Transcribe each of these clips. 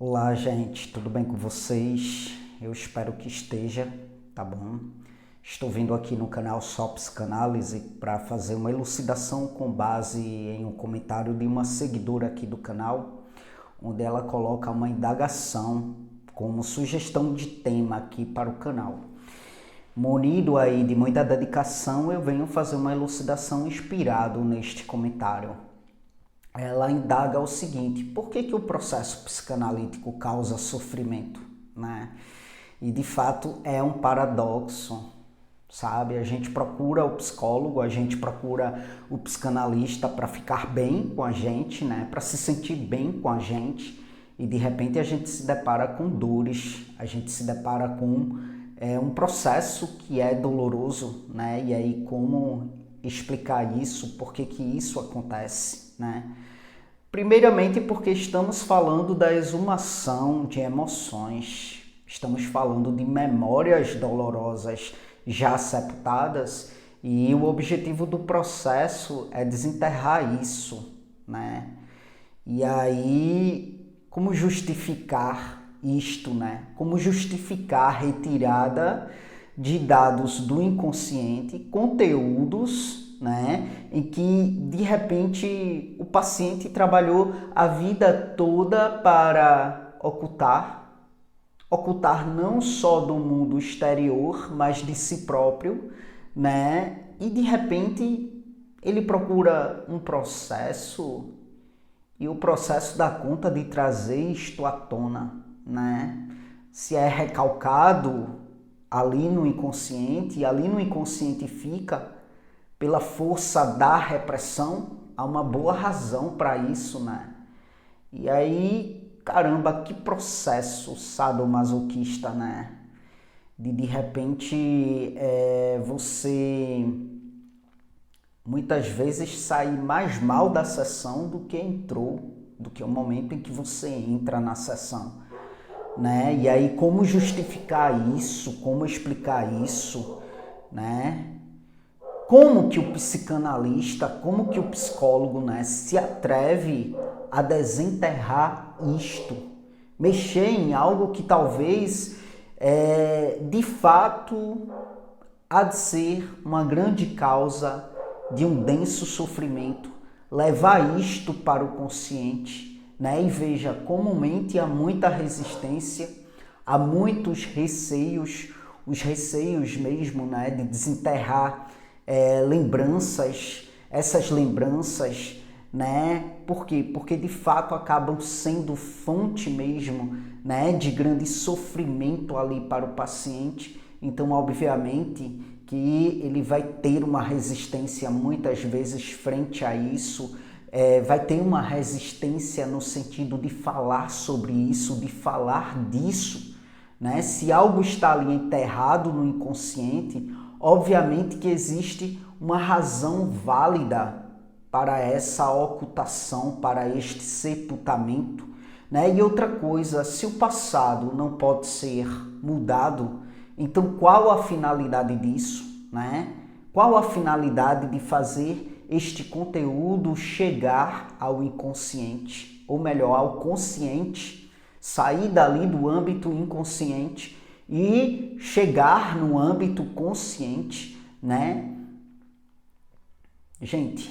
Olá, gente, tudo bem com vocês? Eu espero que esteja, tá bom? Estou vindo aqui no canal Só Psicanálise para fazer uma elucidação com base em um comentário de uma seguidora aqui do canal, onde ela coloca uma indagação como sugestão de tema aqui para o canal. Munido aí de muita dedicação, eu venho fazer uma elucidação inspirado neste comentário. Ela indaga o seguinte: por que o processo psicanalítico causa sofrimento, né? E de fato é um paradoxo, sabe? A gente procura o psicólogo, a gente procura o psicanalista para ficar bem com a gente, né? Para se sentir bem com a gente, e de repente a gente se depara com dores, a gente se depara com um processo que é doloroso, né? E aí como explicar isso, por que isso acontece, né? Primeiramente porque estamos falando da exumação de emoções, estamos falando de memórias dolorosas já sepultadas, e o objetivo do processo é desenterrar isso, né? E aí, como justificar isto, né? Como justificar a retirada de dados do inconsciente, conteúdos, né, em que de repente o paciente trabalhou a vida toda para ocultar não só do mundo exterior, mas de si próprio, né? E de repente ele procura um processo, e o processo dá conta de trazer isto à tona, né? Se é recalcado ali no inconsciente, e ali no inconsciente fica pela força da repressão, há uma boa razão para isso, né? E aí, caramba, que processo sadomasoquista, né? De repente você muitas vezes sair mais mal da sessão do que entrou, do que o momento em que você entra na sessão, né? E aí como justificar isso, como explicar isso, né? Como que o psicanalista, como que o psicólogo, né, se atreve a desenterrar isto, mexer em algo que talvez de fato há de ser uma grande causa de um denso sofrimento, levar isto para o consciente, né? E veja, comumente há muita resistência, há muitos receios, os receios mesmo, né, de desenterrar lembranças, essas lembranças, né? Por quê? Porque de fato acabam sendo fonte mesmo, né, de grande sofrimento ali para o paciente. Então, obviamente, que ele vai ter uma resistência muitas vezes frente a isso, vai ter uma resistência no sentido de falar sobre isso, de falar disso, né? Se algo está ali enterrado no inconsciente, obviamente que existe uma razão válida para essa ocultação, para este sepultamento, né? E outra coisa, se o passado não pode ser mudado, então qual a finalidade disso, né? Qual a finalidade de fazer este conteúdo chegar ao inconsciente, ou melhor, ao consciente, sair dali do âmbito inconsciente e chegar no âmbito consciente, né? Gente,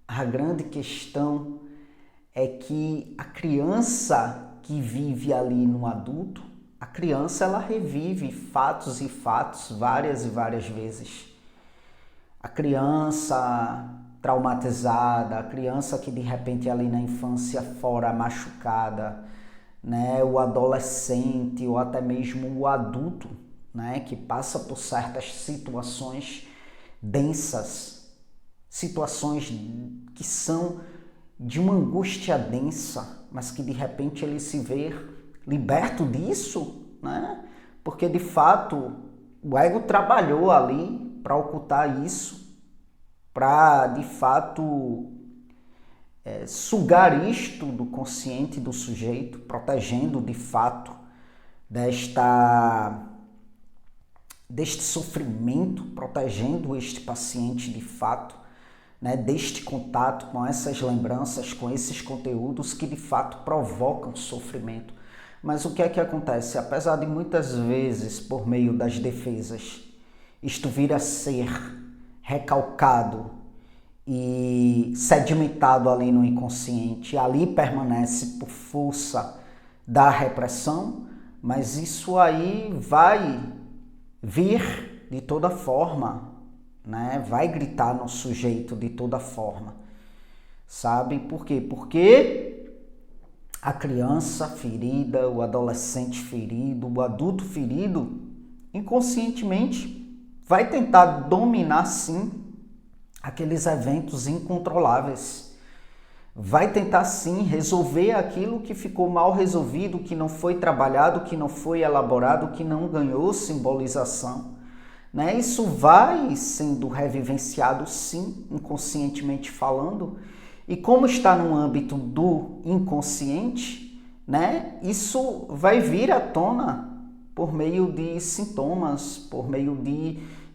a grande questão é que a criança que vive ali no adulto, a criança ela revive fatos e fatos várias e várias vezes. A criança traumatizada, a criança que de repente ali na infância fora machucada, né, o adolescente ou até mesmo o adulto, né, que passa por certas situações densas, situações que são de uma angústia densa, mas que de repente ele se vê liberto disso, né? Porque de fato o ego trabalhou ali para ocultar isso, para de fato sugar isto do consciente do sujeito, protegendo de fato deste sofrimento, protegendo este paciente de fato, né, deste contato com essas lembranças, com esses conteúdos que de fato provocam sofrimento. Mas o que é que acontece? Apesar de muitas vezes, por meio das defesas, isto vir a ser recalcado e sedimentado ali no inconsciente, ali permanece por força da repressão, mas isso aí vai vir de toda forma, né? Vai gritar no sujeito de toda forma, sabe? Por quê? Porque a criança ferida, o adolescente ferido, o adulto ferido, inconscientemente vai tentar dominar sim aqueles eventos incontroláveis. Vai tentar sim resolver aquilo que ficou mal resolvido, que não foi trabalhado, que não foi elaborado, que não ganhou simbolização, né? Isso vai sendo revivenciado sim, inconscientemente falando, e como está no âmbito do inconsciente, né? Isso vai vir à tona por meio de sintomas, por meio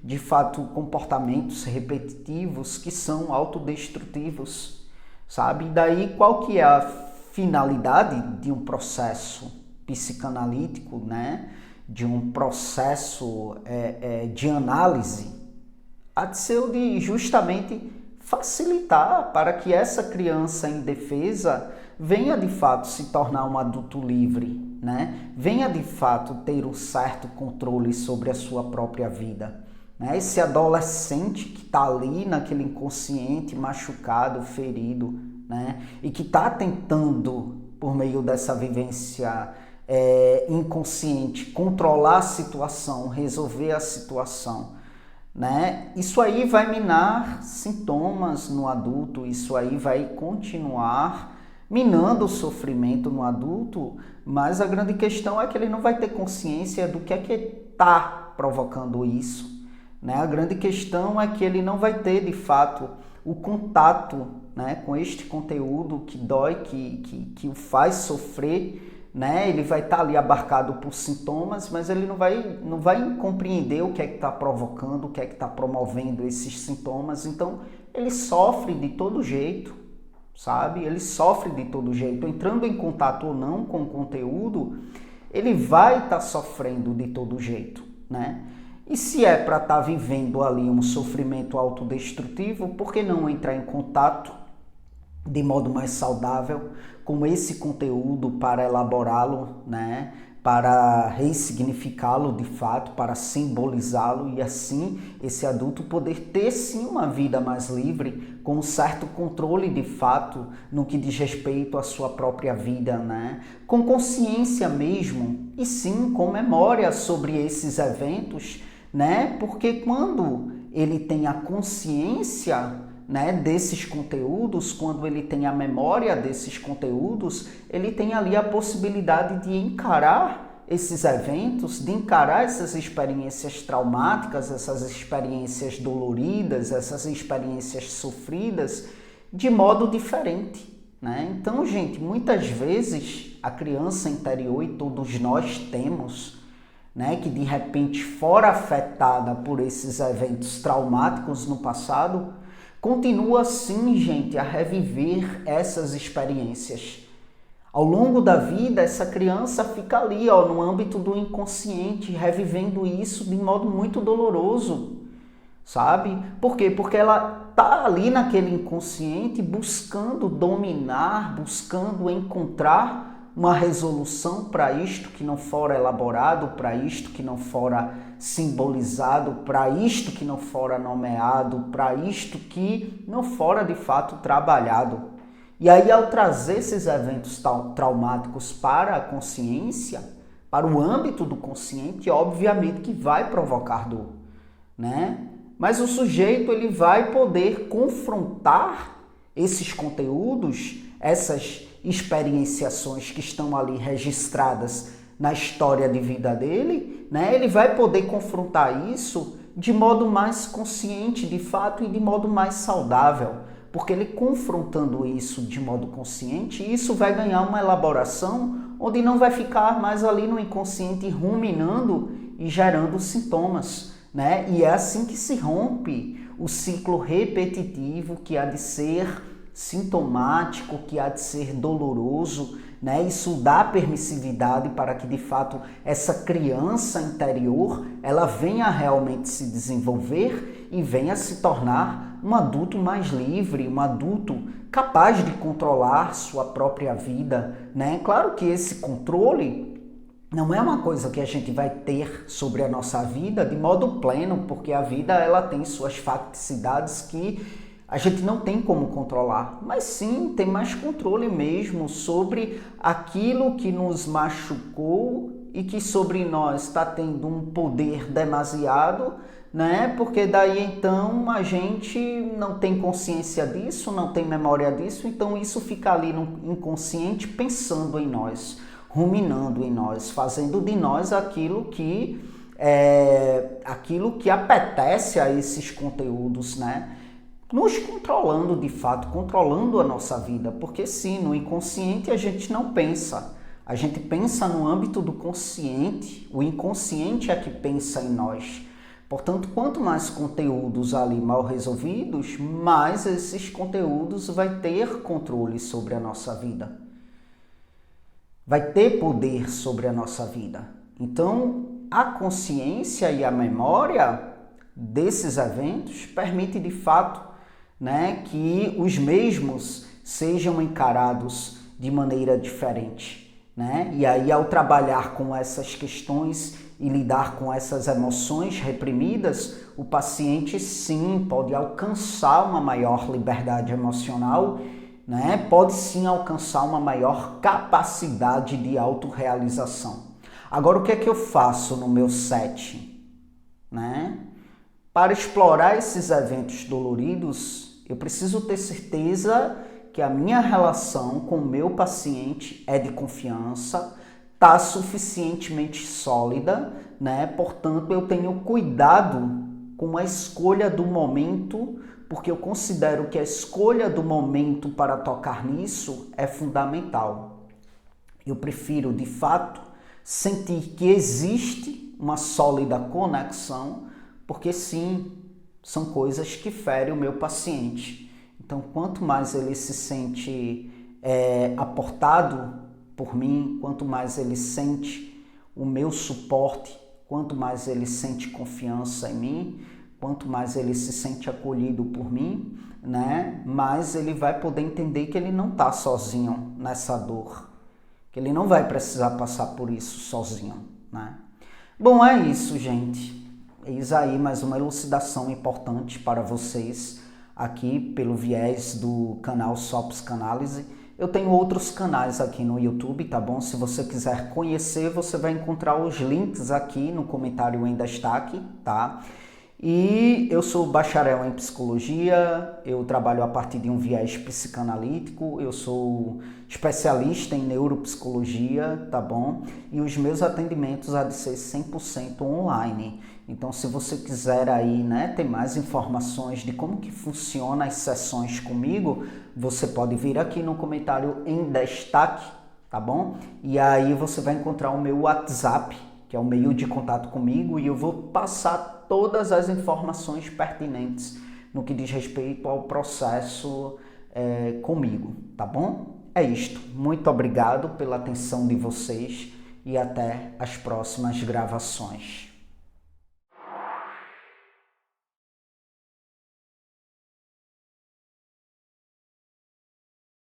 de fato, comportamentos repetitivos que são autodestrutivos, sabe? E daí qual que é a finalidade de um processo psicanalítico, né? De um processo de análise? Há de ser o de justamente facilitar para que essa criança indefesa venha de fato se tornar um adulto livre, né? Venha de fato ter um certo controle sobre a sua própria vida. Esse adolescente que está ali naquele inconsciente machucado, ferido, né? E que está tentando, por meio dessa vivência inconsciente, controlar a situação, resolver a situação, né? Isso aí vai minar sintomas no adulto, isso aí vai continuar minando o sofrimento no adulto, mas a grande questão é que ele não vai ter consciência do que é que está provocando isso. Né? A grande questão é que ele não vai ter, de fato, o contato, né, com este conteúdo que dói, que o faz sofrer, né? Ele vai estar ali abarcado por sintomas, mas ele não vai compreender o que é que está provocando, o que é que está promovendo esses sintomas. Então, ele sofre de todo jeito, sabe? Ele sofre de todo jeito. Entrando em contato ou não com o conteúdo, ele vai estar sofrendo de todo jeito, né? E se é para estar vivendo ali um sofrimento autodestrutivo, por que não entrar em contato de modo mais saudável com esse conteúdo para elaborá-lo, né? Para ressignificá-lo de fato, para simbolizá-lo e assim esse adulto poder ter sim uma vida mais livre, com um certo controle de fato no que diz respeito à sua própria vida, né? Com consciência mesmo e sim com memória sobre esses eventos, né? Porque quando ele tem a consciência, né, desses conteúdos, quando ele tem a memória desses conteúdos, ele tem ali a possibilidade de encarar esses eventos, de encarar essas experiências traumáticas, essas experiências doloridas, essas experiências sofridas de modo diferente, né? Então, gente, muitas vezes a criança interior, e todos nós temos, né, que de repente fora afetada por esses eventos traumáticos no passado, continua sim, gente, a reviver essas experiências. Ao longo da vida, essa criança fica ali, ó, no âmbito do inconsciente, revivendo isso de modo muito doloroso, sabe? Por quê? Porque ela tá ali naquele inconsciente buscando dominar, buscando encontrar uma resolução para isto que não fora elaborado, para isto que não fora simbolizado, para isto que não fora nomeado, para isto que não fora de fato trabalhado. E aí, ao trazer esses eventos traumáticos para a consciência, para o âmbito do consciente, obviamente que vai provocar dor, né? Mas o sujeito ele vai poder confrontar esses conteúdos, essas experienciações que estão ali registradas na história de vida dele, né? Ele vai poder confrontar isso de modo mais consciente, de fato, e de modo mais saudável, porque ele confrontando isso de modo consciente, isso vai ganhar uma elaboração onde não vai ficar mais ali no inconsciente ruminando e gerando sintomas, né? E é assim que se rompe o ciclo repetitivo que há de ser sintomático, que há de ser doloroso, né? Isso dá permissividade para que de fato essa criança interior ela venha realmente se desenvolver e venha se tornar um adulto mais livre, um adulto capaz de controlar sua própria vida, né? Claro que esse controle não é uma coisa que a gente vai ter sobre a nossa vida de modo pleno, porque a vida ela tem suas facticidades que a gente não tem como controlar, mas sim tem mais controle mesmo sobre aquilo que nos machucou e que sobre nós está tendo um poder demasiado, né? Porque daí então a gente não tem consciência disso, não tem memória disso, então isso fica ali no inconsciente pensando em nós, ruminando em nós, fazendo de nós aquilo que apetece a esses conteúdos, né? Nos controlando de fato, controlando a nossa vida, porque sim, no inconsciente a gente não pensa, a gente pensa no âmbito do consciente, o inconsciente é que pensa em nós. Portanto, quanto mais conteúdos ali mal resolvidos, mais esses conteúdos vai ter controle sobre a nossa vida, vai ter poder sobre a nossa vida. Então, a consciência e a memória desses eventos permite de fato, né, que os mesmos sejam encarados de maneira diferente, né? E aí, ao trabalhar com essas questões e lidar com essas emoções reprimidas, o paciente sim pode alcançar uma maior liberdade emocional, né? Pode sim alcançar uma maior capacidade de autorrealização. Agora, o que é que eu faço no meu set, né? Para explorar esses eventos doloridos, eu preciso ter certeza que a minha relação com o meu paciente é de confiança, está suficientemente sólida, né? Portanto, eu tenho cuidado com a escolha do momento, porque eu considero que a escolha do momento para tocar nisso é fundamental. Eu prefiro, de fato, sentir que existe uma sólida conexão, porque sim, são coisas que ferem o meu paciente. Então, quanto mais ele se sente aportado por mim, quanto mais ele sente o meu suporte, quanto mais ele sente confiança em mim, quanto mais ele se sente acolhido por mim, né, mais ele vai poder entender que ele não está sozinho nessa dor, que ele não vai precisar passar por isso sozinho, né? Bom, é isso, gente. Eis aí mais uma elucidação importante para vocês aqui pelo viés do canal Só Psicanálise. Eu tenho outros canais aqui no YouTube, tá bom? Se você quiser conhecer, você vai encontrar os links aqui no comentário em destaque, tá? E eu sou bacharel em psicologia, eu trabalho a partir de um viés psicanalítico, eu sou especialista em neuropsicologia, tá bom? E os meus atendimentos há de ser 100% online. Então, se você quiser aí, né, ter mais informações de como que funciona as sessões comigo, você pode vir aqui no comentário em destaque, tá bom? E aí você vai encontrar o meu WhatsApp, que é o meio de contato comigo, e eu vou passar todas as informações pertinentes no que diz respeito ao processo comigo, tá bom? É isto. Muito obrigado pela atenção de vocês e até as próximas gravações.